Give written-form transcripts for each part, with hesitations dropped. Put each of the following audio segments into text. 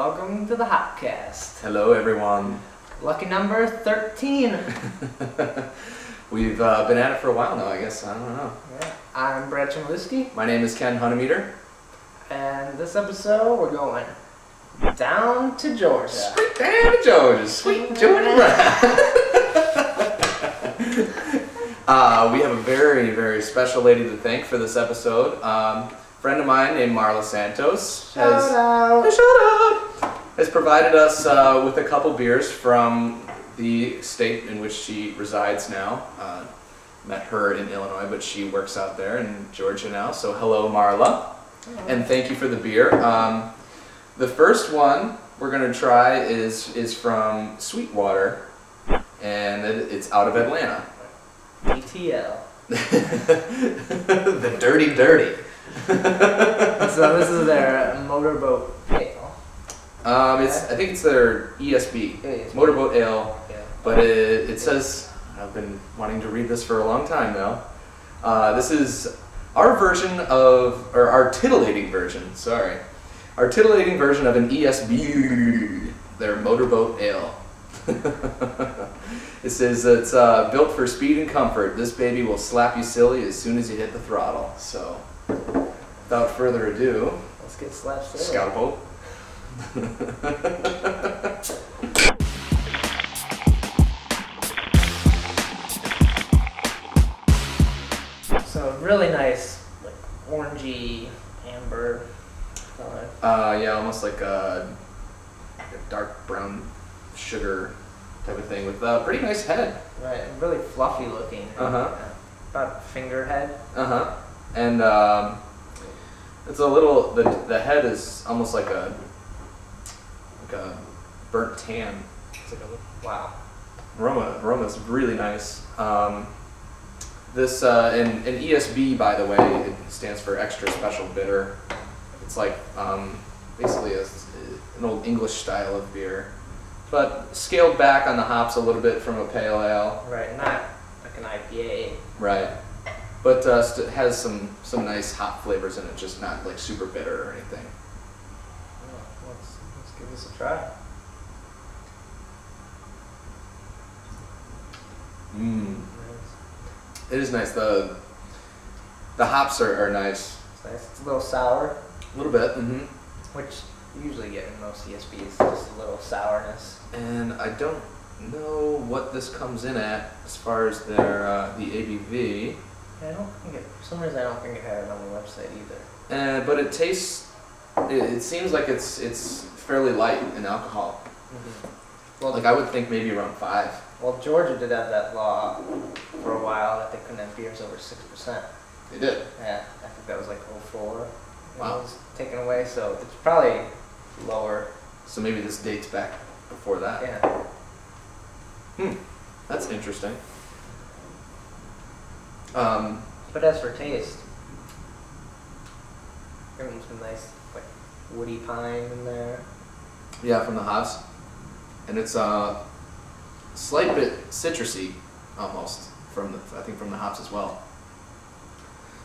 welcome to the Hopcast. Hello, everyone. Lucky number 13. We've been at it for a while now, I guess. I don't know. Yeah. I'm Brad Chmielewski. My name is Ken Hunnemeder. And this episode, we're going down to Georgia. Sweet down to Georgia. Sweet Georgia. We have a very, very special lady to thank for this episode. A friend of mine named Marla Santos has provided us with a couple beers from the state in which she resides now. Met her in Illinois, but she works out there in Georgia now. So hello, Marla. Hello. And thank you for the beer. The first one we're going to try is from Sweetwater, and it's out of Atlanta. DTL. The dirty. So this is their motorboat ale. I think it's their ESB, motorboat ale. Yeah. But it says, I've been wanting to read this for a long time now. This is our version of, or our titillating version. Sorry, our titillating version of an ESB, their motorboat ale. It says it's built for speed and comfort. This baby will slap you silly as soon as you hit the throttle. So, without further ado, let's get slapped silly. Scout boat. So really nice, like orangey, amber color. Yeah, almost like a dark brown sugar type of thing with a pretty nice head. Right, really fluffy looking. About finger head. And it's a little. The head is almost like a burnt tan. It's like wow. Aroma is really nice. This and ESB, by the way, it stands for extra special bitter. It's like basically an old English style of beer, but scaled back on the hops a little bit from a pale ale. Right, not like an IPA. Right, but has some nice hop flavors in it, just not like super bitter or anything. Oh, let's give this a try. It is nice. The hops are nice. It's nice. It's a little sour. A little bit. Which you usually get in most ESBs, just a little sourness. And I don't know what this comes in at as far as their the ABV. Yeah, I don't think for some reason I don't think it had it on the website either. But it tastes. It seems like it's fairly light in alcohol. Well, like I would think maybe around 5. Well, Georgia did have that law for a while that they couldn't have beers over 6%. They did? Yeah, I think that was like 04. Wow. It was taken away, so it's probably lower. So maybe this dates back before that. Yeah. That's interesting. But as for taste, there's some nice like woody pine in there. Yeah, from the hops. And it's a slight bit citrusy, almost, I think from the hops as well.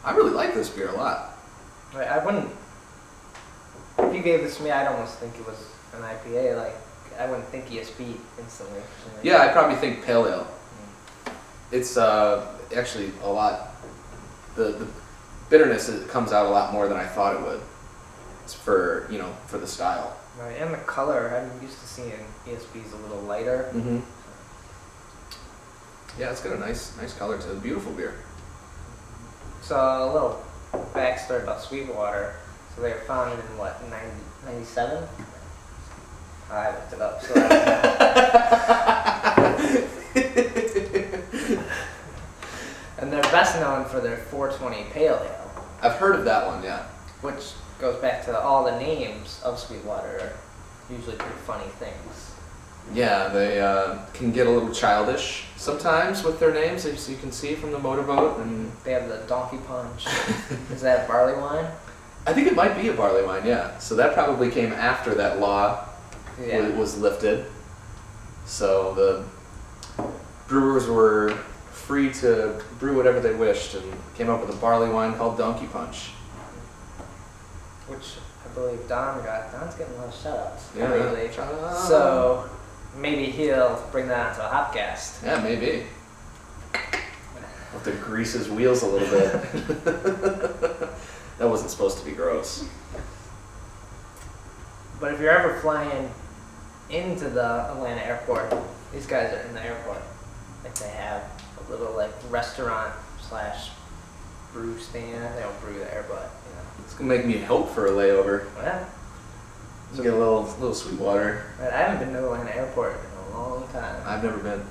I really like this beer a lot. Right, I wouldn't, if you gave this to me, I'd almost think it was an IPA, like, I wouldn't think ESB instantly. Yeah, I'd probably think pale ale. It's actually a lot, the bitterness comes out a lot more than I thought it would. It's for the style. Right, and the color, I'm used to seeing ESBs a little lighter. Yeah, it's got a nice color to it. Beautiful beer. So a little backstory about Sweetwater. So they were founded in what, 97? I looked it up. So and they're best known for their 420 Pale Ale. I've heard of that one, yeah. Which goes back to all the names of Sweetwater are usually pretty funny things. Yeah, they can get a little childish sometimes with their names, as you can see from the motorboat. And they have the Donkey Punch. Is that barley wine? I think it might be a barley wine, yeah. So that probably came after that law was lifted. So the brewers were free to brew whatever they wished and came up with a barley wine called Donkey Punch. Which, I believe Don's getting a lot of shout-outs Yeah, lately. shout-out. So maybe he'll bring that onto a Hopcast. Yeah, maybe. Have to grease his wheels a little bit. That wasn't supposed to be gross. But if you're ever flying into the Atlanta airport, these guys are in the airport. Like they have a little like restaurant / brew stand. They don't brew there, but you know. It's gonna make me hope for a layover. Yeah. Just get a little Sweetwater. Right, I haven't been to Atlanta airport in a long time. I've never been.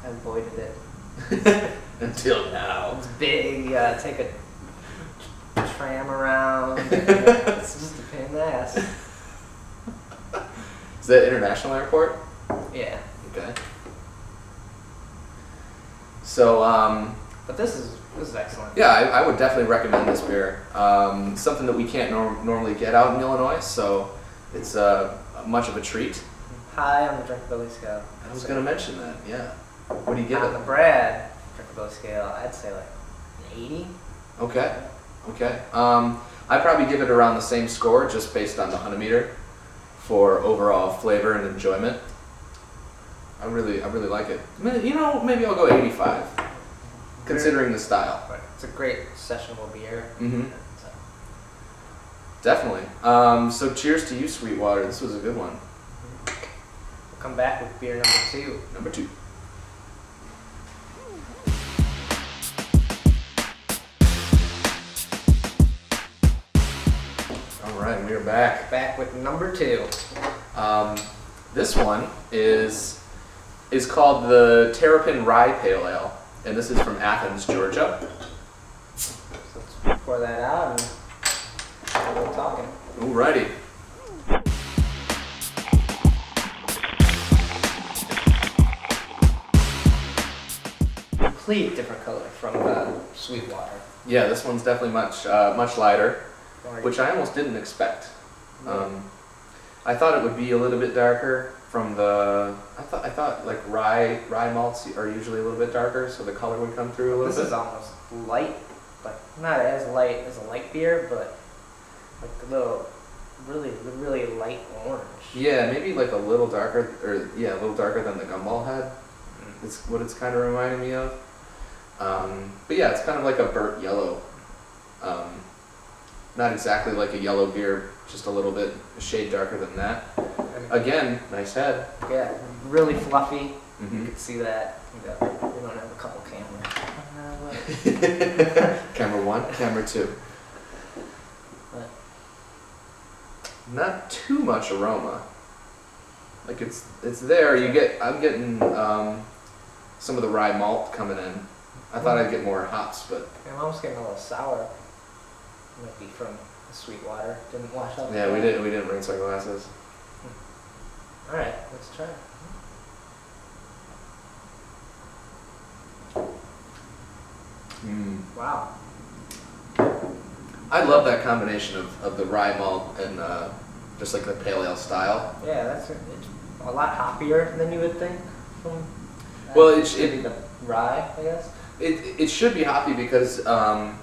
I avoided it. Until now. It's big. You gotta take a tram around. It's just a pain in the ass. Is that international airport? Yeah. Okay. So, But this is excellent. yeah, I would definitely recommend this beer. Something that we can't normally get out in Illinois, so it's much of a treat. High on the drinkability scale. I was going to mention that, yeah. What do you give On it? the Brad drinkability scale, I'd say like an 80. Okay, okay. I'd probably give it around the same score, just based on the Hunnemeder, for overall flavor and enjoyment. I really like it. You know, maybe I'll go 85, considering the style. Right. It's a great sessionable beer. Mm-hmm. So, Definitely. So cheers to you, Sweetwater. This was a good one. we'll come back with beer number 2. Number 2. All right, we are back. Back with number 2. This one is called the Terrapin Rye Pale Ale, and this is from Athens, Georgia. So let's pour that out and we're talking. Alrighty. Complete different color from the Sweetwater. Yeah, this one's definitely much lighter, which I almost didn't expect. I thought it would be a little bit darker from the. I thought like rye malts are usually a little bit darker, so the color would come through a little bit. This is almost light, like not as light as a light beer, but like a little, really light orange. Yeah, maybe like a little darker, or yeah, a little darker than the Gumball had. It's what it's kind of reminding me of. But yeah, it's kind of like a burnt yellow. Not exactly like a yellow beer, just a shade darker than that. Again, nice head. Yeah, really fluffy. Mm-hmm. You can see that. We don't have a couple cameras. Camera 1, camera 2. But Not too much aroma. Like it's there. I'm getting some of the rye malt coming in. I thought I'd get more hops, but I'm almost getting a little sour. Might be from the Sweetwater. Didn't wash out. yeah, we didn't rinse our glasses. All right, let's try it. Wow. I love that combination of the rye malt and just like the pale ale style. Yeah, it's a lot hoppier than you would think from. Well, maybe the rye, I guess. It should be hoppy because I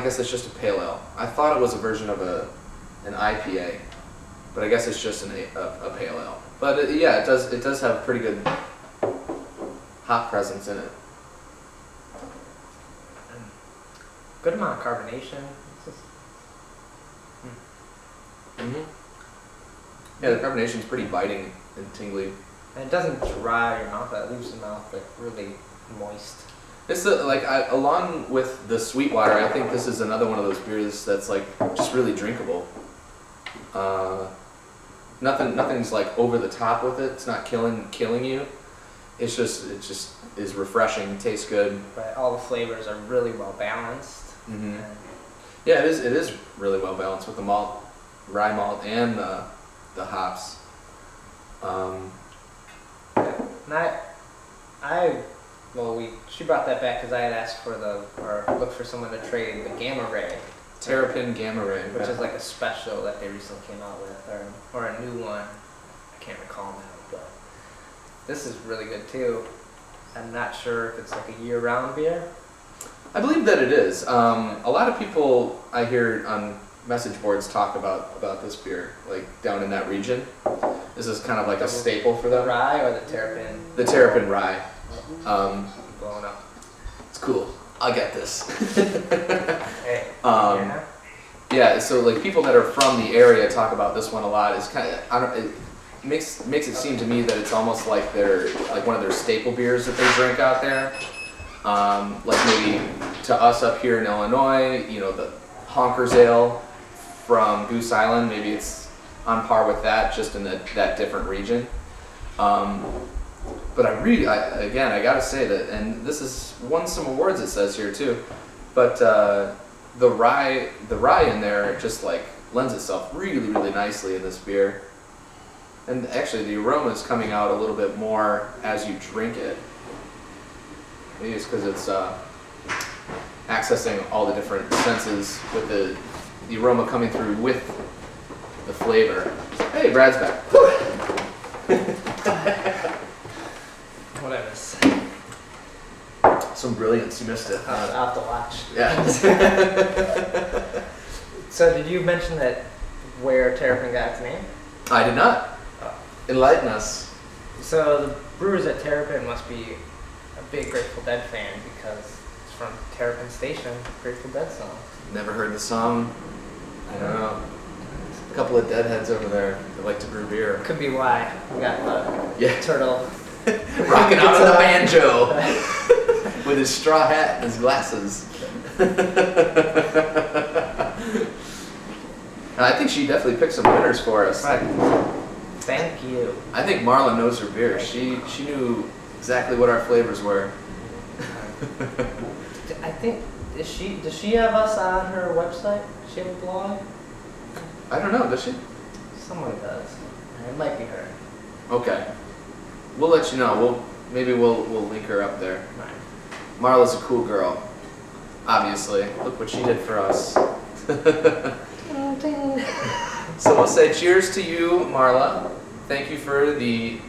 guess it's just a pale ale. I thought it was a version of an IPA, but I guess it's just a pale ale. But yeah, it does have pretty good hop presence in it. Good amount of carbonation. It's just, Yeah, the carbonation's pretty biting and tingly. and it doesn't dry your mouth. It leaves the mouth like really moist. It's along with the Sweetwater, I think this is another one of those beers that's like just really drinkable. Nothing's like over the top with it. It's not killing you. It just is refreshing. Tastes good. But all the flavors are really well balanced. Mm-hmm. And Yeah, it is really well balanced with the malt, rye malt, and the hops. She brought that back because I had asked for looked for someone to trade the Gamma Ray. Terrapin Gamma Ray, Which is like a special that they recently came out with, or a new one. I can't recall now, but this is really good too. I'm not sure if it's like a year-round beer. I believe that it is. A lot of people I hear on message boards talk about this beer, like down in that region. This is kind of like a staple for them. Rye or the Terrapin? The Terrapin rye. Blowing up. It's cool. I'll get this. Hey. Yeah. So like people that are from the area talk about this one a lot. It's kind of it makes it seem to me that it's almost like they're like one of their staple beers that they drink out there. Like maybe to us up here in Illinois, you know, the Honkers Ale from Goose Island, maybe it's on par with that, just in that different region. But I gotta say that, and this has won some awards, it says here too, but the rye in there just like lends itself really, really nicely in this beer. And actually the aroma is coming out a little bit more as you drink it. Maybe it's because it's accessing all the different senses with the aroma coming through with the flavor. Hey, Brad's back. Whatever. Some brilliance, you missed it. I'll have to watch. Yeah. So did you mention that where Terrapin got its name? I did not. Enlighten us. So the brewers at Terrapin must be a big Grateful Dead fan because it's from Terrapin Station, Grateful Dead song. Never heard the song. I don't know. A couple of deadheads over there that like to brew beer. Could be why. We got the turtle. Rocking out on the banjo with his straw hat and his glasses. I think she definitely picked some winners for us. Right. Thank you. I think Marla knows her beer. She knew exactly what our flavors were. I think does she have us on her website? Does she have a blog? I don't know, does she? Someone does. It might be her. Okay. We'll let you know. Maybe we'll link her up there. Right. Marla's a cool girl. Obviously. Look what she did for us. So we'll say cheers to you, Marla. Thank you for the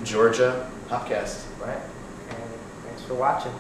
Georgia Hopcast. Right. And thanks for watching.